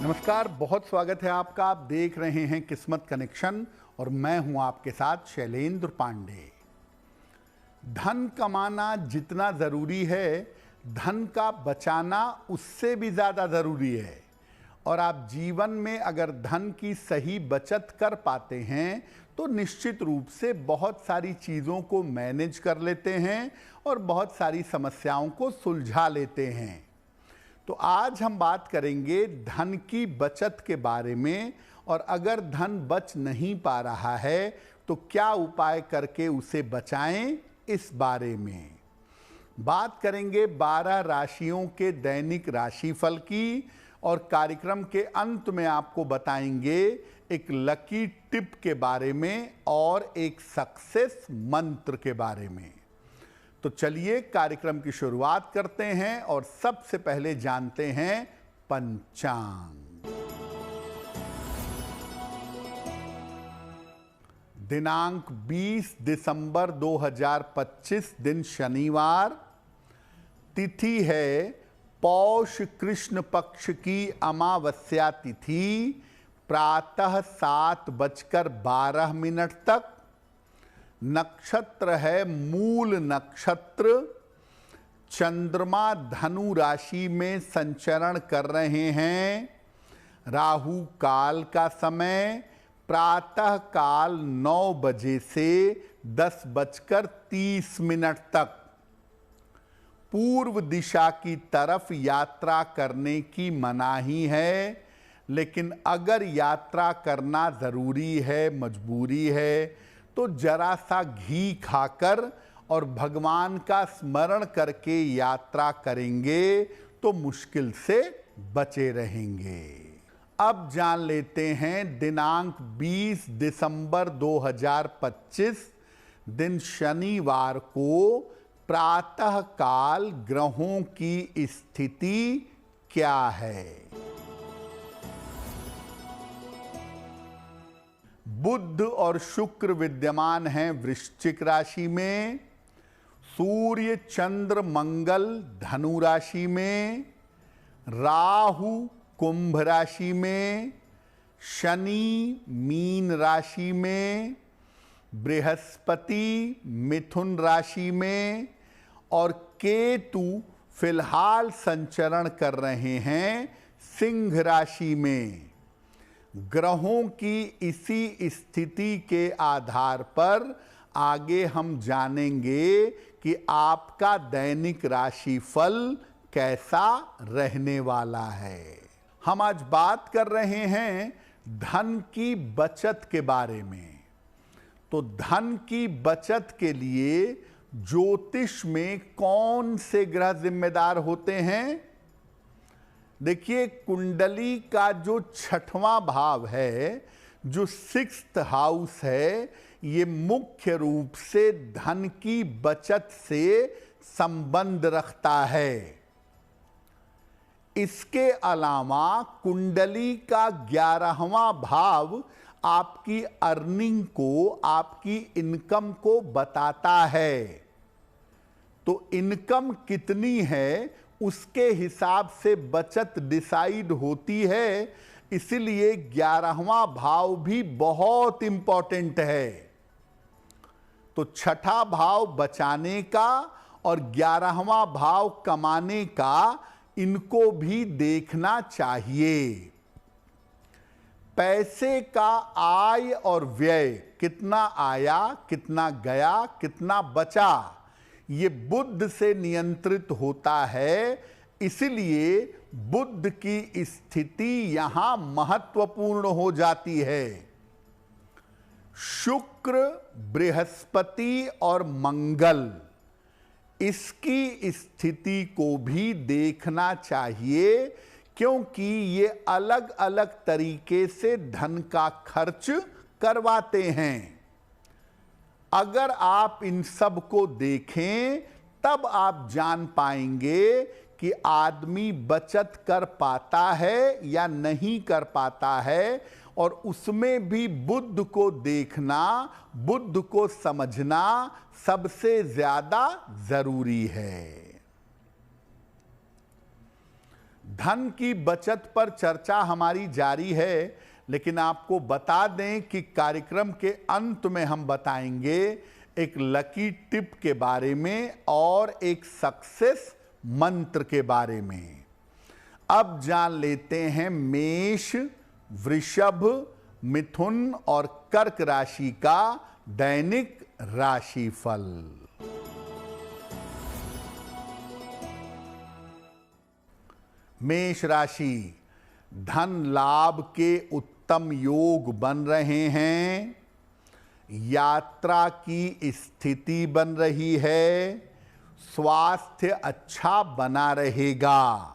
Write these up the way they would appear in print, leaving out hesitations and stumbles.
नमस्कार, बहुत स्वागत है आपका। आप देख रहे हैं किस्मत कनेक्शन और मैं हूं आपके साथ शैलेंद्र पांडे। धन कमाना जितना ज़रूरी है, धन का बचाना उससे भी ज़्यादा ज़रूरी है। और आप जीवन में अगर धन की सही बचत कर पाते हैं तो निश्चित रूप से बहुत सारी चीज़ों को मैनेज कर लेते हैं और बहुत सारी समस्याओं को सुलझा लेते हैं। तो आज हम बात करेंगे धन की बचत के बारे में, और अगर धन बच नहीं पा रहा है तो क्या उपाय करके उसे बचाएं, इस बारे में बात करेंगे 12 राशियों के दैनिक राशिफल की। और कार्यक्रम के अंत में आपको बताएंगे एक लकी टिप के बारे में और एक सक्सेस मंत्र के बारे में। तो चलिए कार्यक्रम की शुरुआत करते हैं और सबसे पहले जानते हैं पंचांग। दिनांक 20 दिसंबर 2025 दिन शनिवार, तिथि है पौष कृष्ण पक्ष की अमावस्या तिथि, प्रातः 7:12 तक। नक्षत्र है मूल नक्षत्र। चंद्रमा धनु राशि में संचरण कर रहे हैं। राहु काल का समय प्रातः काल 9 बजे से 10:30 तक। पूर्व दिशा की तरफ यात्रा करने की मनाही है, लेकिन अगर यात्रा करना ज़रूरी है, मजबूरी है, तो जरा सा घी खाकर और भगवान का स्मरण करके यात्रा करेंगे तो मुश्किल से बचे रहेंगे। अब जान लेते हैं दिनांक 20 दिसंबर 2025 दिन शनिवार को प्रातः काल ग्रहों की स्थिति क्या है। बुध और शुक्र विद्यमान हैं वृश्चिक राशि में। सूर्य चंद्र मंगल धनु राशि में। राहु कुंभ राशि में। शनि मीन राशि में। बृहस्पति मिथुन राशि में। और केतु फिलहाल संचरण कर रहे हैं सिंह राशि में। ग्रहों की इसी स्थिति के आधार पर आगे हम जानेंगे कि आपका दैनिक राशिफल कैसा रहने वाला है। हम आज बात कर रहे हैं धन की बचत के बारे में। तो धन की बचत के लिए ज्योतिष में कौन से ग्रह जिम्मेदार होते हैं? देखिए, कुंडली का जो 6वां भाव है, जो 6th हाउस है, ये मुख्य रूप से धन की बचत से संबंध रखता है। इसके अलावा कुंडली का 11वां भाव आपकी अर्निंग को, आपकी इनकम को बताता है। तो इनकम कितनी है उसके हिसाब से बचत डिसाइड होती है। इसलिए 11वां भाव भी बहुत इंपॉर्टेंट है। तो 6ठा भाव बचाने का और 11वां भाव कमाने का, इनको भी देखना चाहिए। पैसे का आय और व्यय, कितना आया, कितना गया, कितना बचा, ये बुध से नियंत्रित होता है। इसलिए बुध की स्थिति यहां महत्वपूर्ण हो जाती है। शुक्र, बृहस्पति और मंगल, इसकी स्थिति को भी देखना चाहिए, क्योंकि ये अलग अलग तरीके से धन का खर्च करवाते हैं। अगर आप इन सब को देखें तब आप जान पाएंगे कि आदमी बचत कर पाता है या नहीं कर पाता है। और उसमें भी बुध को देखना, बुध को समझना सबसे ज्यादा जरूरी है। धन की बचत पर चर्चा हमारी जारी है, लेकिन आपको बता दें कि कार्यक्रम के अंत में हम बताएंगे एक लकी टिप के बारे में और एक सक्सेस मंत्र के बारे में। अब जान लेते हैं मेष, वृषभ, मिथुन और कर्क राशि का दैनिक राशिफल। मेष राशि, धन लाभ के उत्तम योग बन रहे हैं, यात्रा की स्थिति बन रही है, स्वास्थ्य अच्छा बना रहेगा।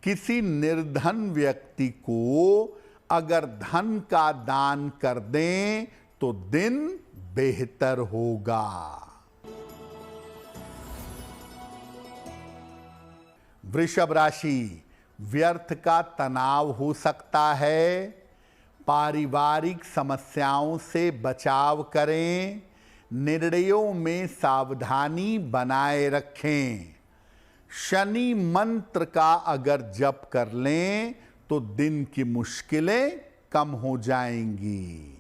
किसी निर्धन व्यक्ति को अगर धन का दान कर दें तो दिन बेहतर होगा। वृषभ राशि, व्यर्थ का तनाव हो सकता है, पारिवारिक समस्याओं से बचाव करें, निर्णयों में सावधानी बनाए रखें। शनि मंत्र का अगर जप कर लें तो दिन की मुश्किलें कम हो जाएंगी।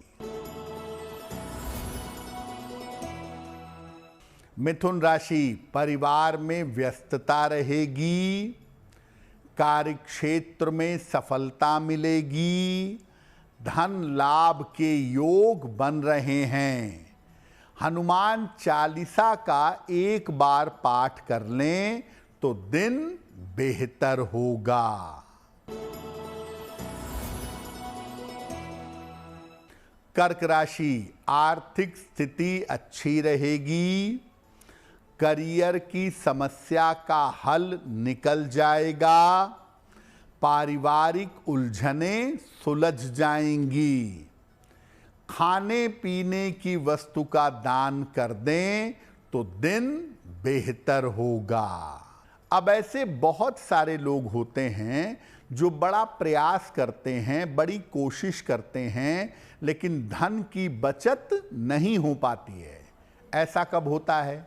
मिथुन राशि, परिवार में व्यस्तता रहेगी, कार्यक्षेत्र में सफलता मिलेगी, धन लाभ के योग बन रहे हैं। हनुमान चालीसा का एक बार पाठ कर लें तो दिन बेहतर होगा। कर्क राशि, आर्थिक स्थिति अच्छी रहेगी, करियर की समस्या का हल निकल जाएगा, पारिवारिक उलझनें सुलझ जाएंगी। खाने पीने की वस्तु का दान कर दें तो दिन बेहतर होगा। अब ऐसे बहुत सारे लोग होते हैं जो बड़ा प्रयास करते हैं, बड़ी कोशिश करते हैं, लेकिन धन की बचत नहीं हो पाती है। ऐसा कब होता है?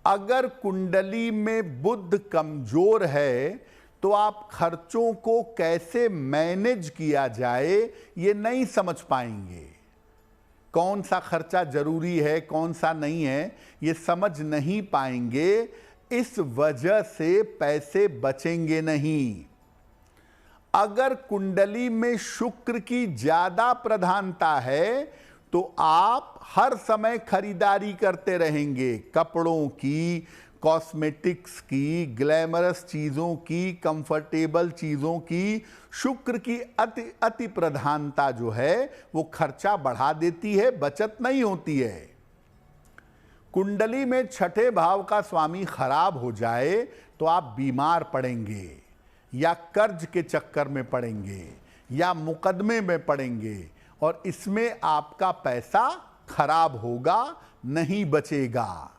अगर कुंडली में बुध कमजोर है तो आप खर्चों को कैसे मैनेज किया जाए ये नहीं समझ पाएंगे। कौन सा खर्चा जरूरी है, कौन सा नहीं है, ये समझ नहीं पाएंगे। इस वजह से पैसे बचेंगे नहीं। अगर कुंडली में शुक्र की ज्यादा प्रधानता है तो आप हर समय खरीदारी करते रहेंगे, कपड़ों की, कॉस्मेटिक्स की, ग्लैमरस चीजों की, कंफर्टेबल चीजों की। शुक्र की अति प्रधानता जो है वो खर्चा बढ़ा देती है, बचत नहीं होती है। कुंडली में छठे भाव का स्वामी खराब हो जाए तो आप बीमार पड़ेंगे, या कर्ज के चक्कर में पड़ेंगे, या मुकदमे में पड़ेंगे, और इसमें आपका पैसा खराब होगा, नहीं बचेगा।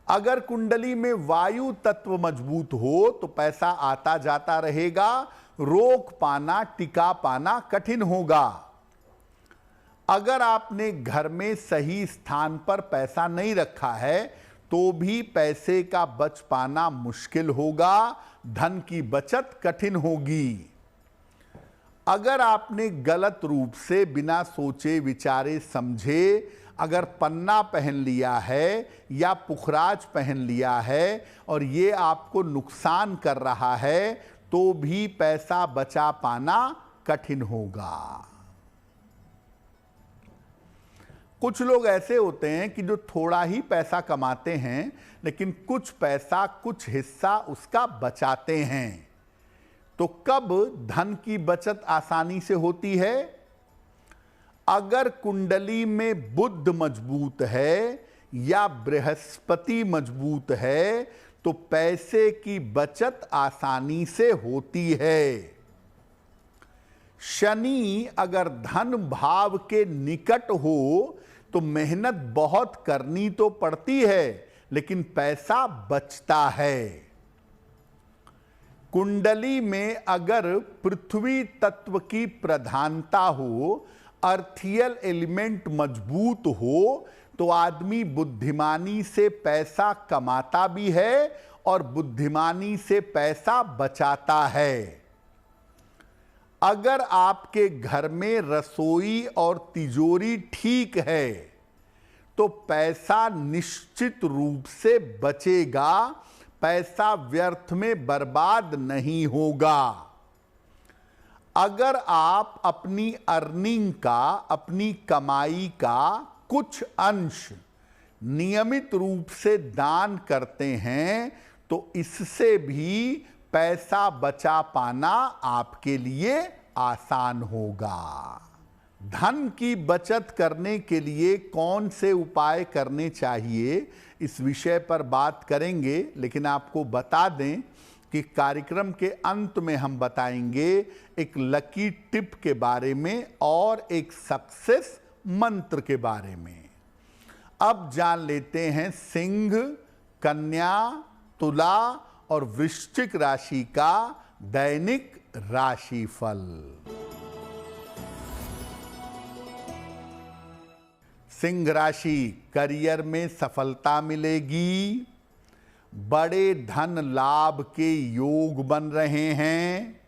अगर कुंडली में वायु तत्व मजबूत हो तो पैसा आता जाता रहेगा, रोक पाना, टिका पाना कठिन होगा। अगर आपने घर में सही स्थान पर पैसा नहीं रखा है तो भी पैसे का बच पाना मुश्किल होगा, धन की बचत कठिन होगी। अगर आपने गलत रूप से बिना सोचे विचारे समझे अगर पन्ना पहन लिया है या पुखराज पहन लिया है और ये आपको नुकसान कर रहा है तो भी पैसा बचा पाना कठिन होगा। कुछ लोग ऐसे होते हैं कि जो थोड़ा ही पैसा कमाते हैं लेकिन कुछ पैसा, कुछ हिस्सा उसका बचाते हैं। तो कब धन की बचत आसानी से होती है? अगर कुंडली में बुध मजबूत है या बृहस्पति मजबूत है तो पैसे की बचत आसानी से होती है। शनि अगर धन भाव के निकट हो तो मेहनत बहुत करनी तो पड़ती है लेकिन पैसा बचता है। कुंडली में अगर पृथ्वी तत्व की प्रधानता हो, अर्थियल एलिमेंट मजबूत हो तो आदमी बुद्धिमानी से पैसा कमाता भी है और बुद्धिमानी से पैसा बचाता है। अगर आपके घर में रसोई और तिजोरी ठीक है तो पैसा निश्चित रूप से बचेगा, पैसा व्यर्थ में बर्बाद नहीं होगा। अगर आप अपनी अर्निंग का, अपनी कमाई का कुछ अंश नियमित रूप से दान करते हैं तो इससे भी पैसा बचा पाना आपके लिए आसान होगा। धन की बचत करने के लिए कौन से उपाय करने चाहिए, इस विषय पर बात करेंगे, लेकिन आपको बता दें कि कार्यक्रम के अंत में हम बताएंगे एक लकी टिप के बारे में और एक सक्सेस मंत्र के बारे में। अब जान लेते हैं सिंह, कन्या, तुला और वृश्चिक राशि का दैनिक राशिफल। सिंह राशि, करियर में सफलता मिलेगी, बड़े धन लाभ के योग बन रहे हैं,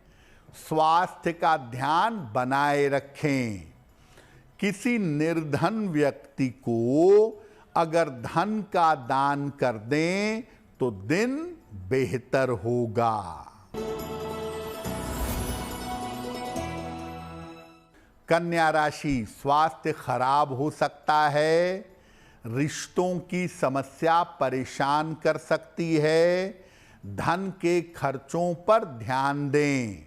स्वास्थ्य का ध्यान बनाए रखें। किसी निर्धन व्यक्ति को अगर धन का दान कर दें तो दिन बेहतर होगा। कन्या राशि, स्वास्थ्य खराब हो सकता है, रिश्तों की समस्या परेशान कर सकती है, धन के खर्चों पर ध्यान दें।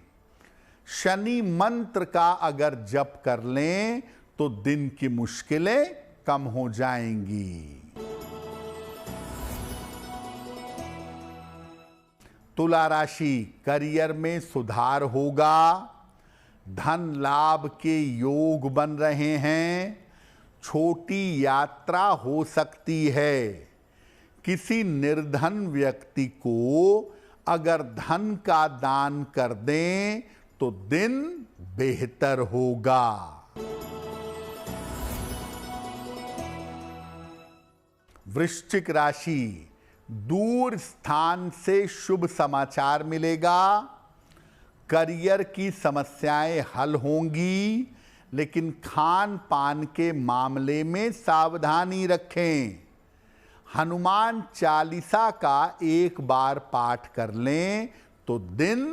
शनि मंत्र का अगर जप कर लें तो दिन की मुश्किलें कम हो जाएंगी। तुला राशि, करियर में सुधार होगा, धन लाभ के योग बन रहे हैं, छोटी यात्रा हो सकती है। किसी निर्धन व्यक्ति को अगर धन का दान कर दें तो दिन बेहतर होगा। वृश्चिक राशि, दूर स्थान से शुभ समाचार मिलेगा, करियर की समस्याएं हल होंगी, लेकिन खान पान के मामले में सावधानी रखें। हनुमान चालीसा का एक बार पाठ कर लें तो दिन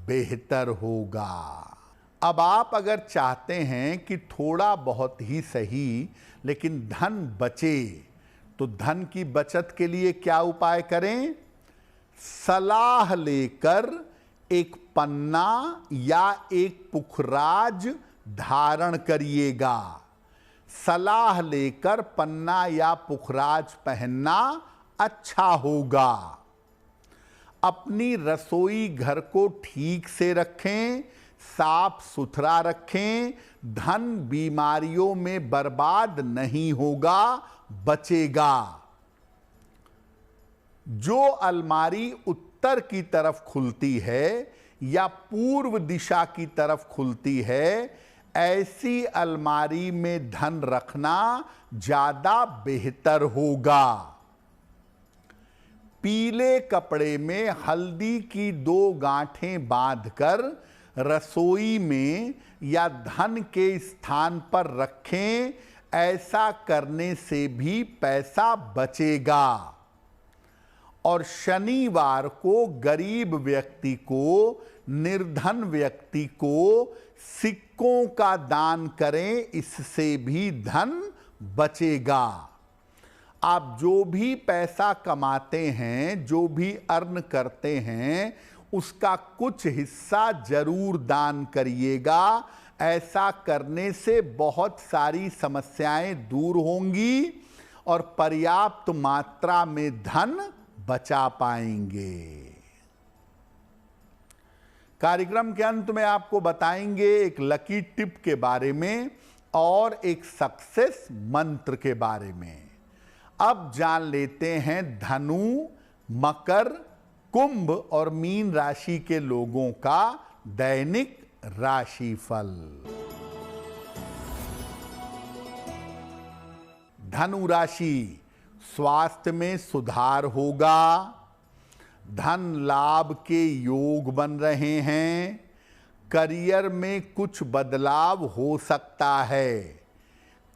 बेहतर होगा। अब आप अगर चाहते हैं कि थोड़ा बहुत ही सही लेकिन धन बचे तो धन की बचत के लिए क्या उपाय करें? सलाह लेकर एक पन्ना या एक पुखराज धारण करिएगा। सलाह लेकर पन्ना या पुखराज पहनना अच्छा होगा। अपनी रसोई घर को ठीक से रखें, साफ सुथरा रखें, धन बीमारियों में बर्बाद नहीं होगा, बचेगा। जो अलमारी उत्तर की तरफ खुलती है या पूर्व दिशा की तरफ खुलती है, ऐसी अलमारी में धन रखना ज्यादा बेहतर होगा। पीले कपड़े में हल्दी की 2 गांठें बांधकर रसोई में या धन के स्थान पर रखें, ऐसा करने से भी पैसा बचेगा। और शनिवार को गरीब व्यक्ति को, निर्धन व्यक्ति को सिक्कों का दान करें, इससे भी धन बचेगा। आप जो भी पैसा कमाते हैं, जो भी अर्न करते हैं, उसका कुछ हिस्सा जरूर दान करिएगा। ऐसा करने से बहुत सारी समस्याएं दूर होंगी और पर्याप्त मात्रा में धन बचा पाएंगे। कार्यक्रम के अंत में आपको बताएंगे एक लकी टिप के बारे में और एक सक्सेस मंत्र के बारे में। अब जान लेते हैं धनु, मकर, कुंभ और मीन राशि के लोगों का दैनिक राशिफल। धनु राशि, स्वास्थ्य में सुधार होगा, धन लाभ के योग बन रहे हैं। करियर में कुछ बदलाव हो सकता है।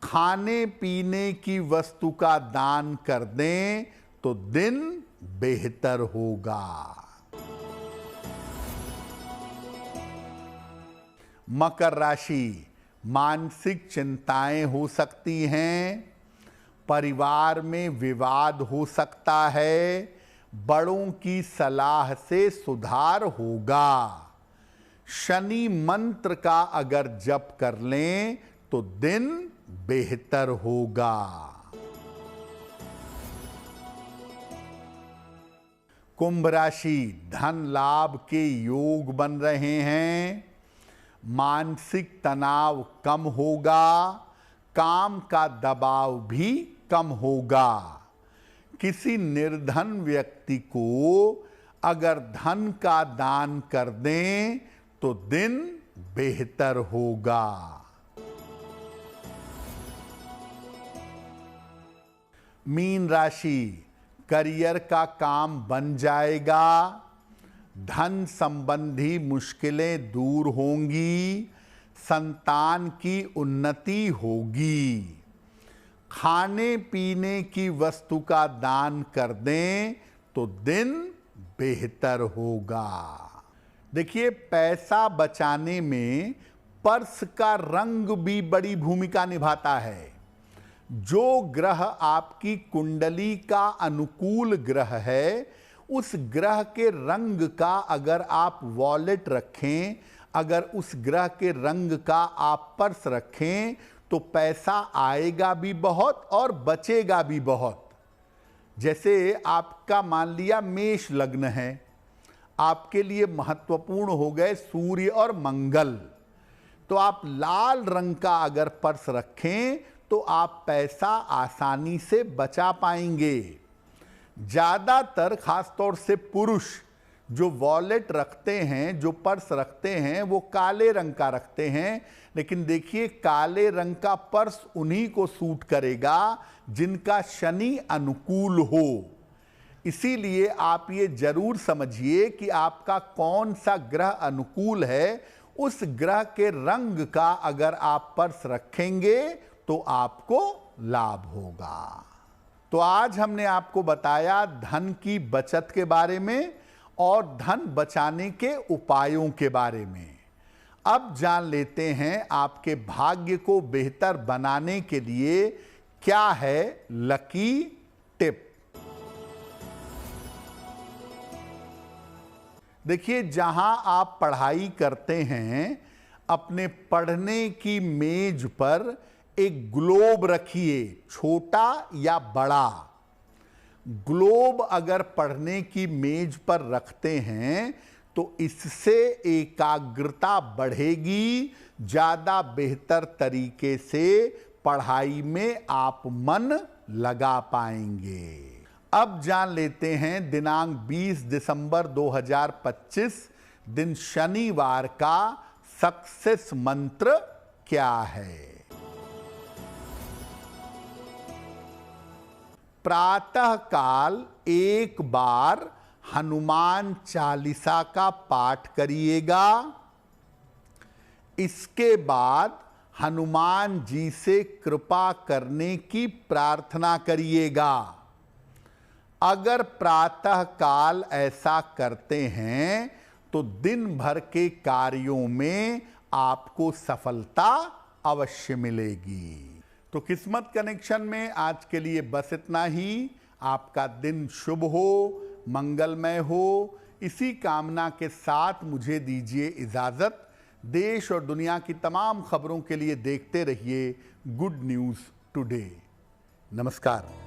खाने पीने की वस्तु का दान कर दें तो दिन बेहतर होगा। मकर राशि, मानसिक चिंताएं हो सकती हैं। परिवार में विवाद हो सकता है। बड़ों की सलाह से सुधार होगा। शनि मंत्र का अगर जप कर लें तो दिन बेहतर होगा। कुंभ राशि, धन लाभ के योग बन रहे हैं। मानसिक तनाव कम होगा। काम का दबाव भी कम होगा। किसी निर्धन व्यक्ति को अगर धन का दान कर दें तो दिन बेहतर होगा। मीन राशि, करियर का काम बन जाएगा। धन संबंधी मुश्किलें दूर होंगी। संतान की उन्नति होगी। खाने पीने की वस्तु का दान कर दें तो दिन बेहतर होगा। देखिए, पैसा बचाने में पर्स का रंग भी बड़ी भूमिका निभाता है। जो ग्रह आपकी कुंडली का अनुकूल ग्रह है, उस ग्रह के रंग का अगर आप वॉलेट रखें, अगर उस ग्रह के रंग का आप पर्स रखें तो पैसा आएगा भी बहुत और बचेगा भी बहुत। जैसे आपका मान लिया मेष लग्न है, आपके लिए महत्वपूर्ण हो गए सूर्य और मंगल, तो आप लाल रंग का अगर पर्स रखें तो आप पैसा आसानी से बचा पाएंगे। ज़्यादातर खासतौर से पुरुष जो वॉलेट रखते हैं, जो पर्स रखते हैं, वो काले रंग का रखते हैं। लेकिन देखिए, काले रंग का पर्स उन्हीं को सूट करेगा जिनका शनि अनुकूल हो। इसीलिए आप ये जरूर समझिए कि आपका कौन सा ग्रह अनुकूल है। उस ग्रह के रंग का अगर आप पर्स रखेंगे तो आपको लाभ होगा। तो आज हमने आपको बताया धन की बचत के बारे में और धन बचाने के उपायों के बारे में। अब जान लेते हैं आपके भाग्य को बेहतर बनाने के लिए क्या है लकी टिप। देखिए, जहां आप पढ़ाई करते हैं, अपने पढ़ने की मेज पर एक ग्लोब रखिए, छोटा या बड़ा। ग्लोब अगर पढ़ने की मेज पर रखते हैं तो इससे एकाग्रता बढ़ेगी। ज़्यादा बेहतर तरीके से पढ़ाई में आप मन लगा पाएंगे। अब जान लेते हैं दिनांक 20 दिसंबर 2025 दिन शनिवार का सक्सेस मंत्र क्या है। प्रातः काल एक बार हनुमान चालीसा का पाठ करिएगा। इसके बाद हनुमान जी से कृपा करने की प्रार्थना करिएगा। अगर प्रातः काल ऐसा करते हैं तो दिन भर के कार्यों में आपको सफलता अवश्य मिलेगी। तो किस्मत कनेक्शन में आज के लिए बस इतना ही। आपका दिन शुभ हो, मंगलमय हो, इसी कामना के साथ मुझे दीजिए इजाज़त। देश और दुनिया की तमाम खबरों के लिए देखते रहिए गुड न्यूज़ टुडे। नमस्कार।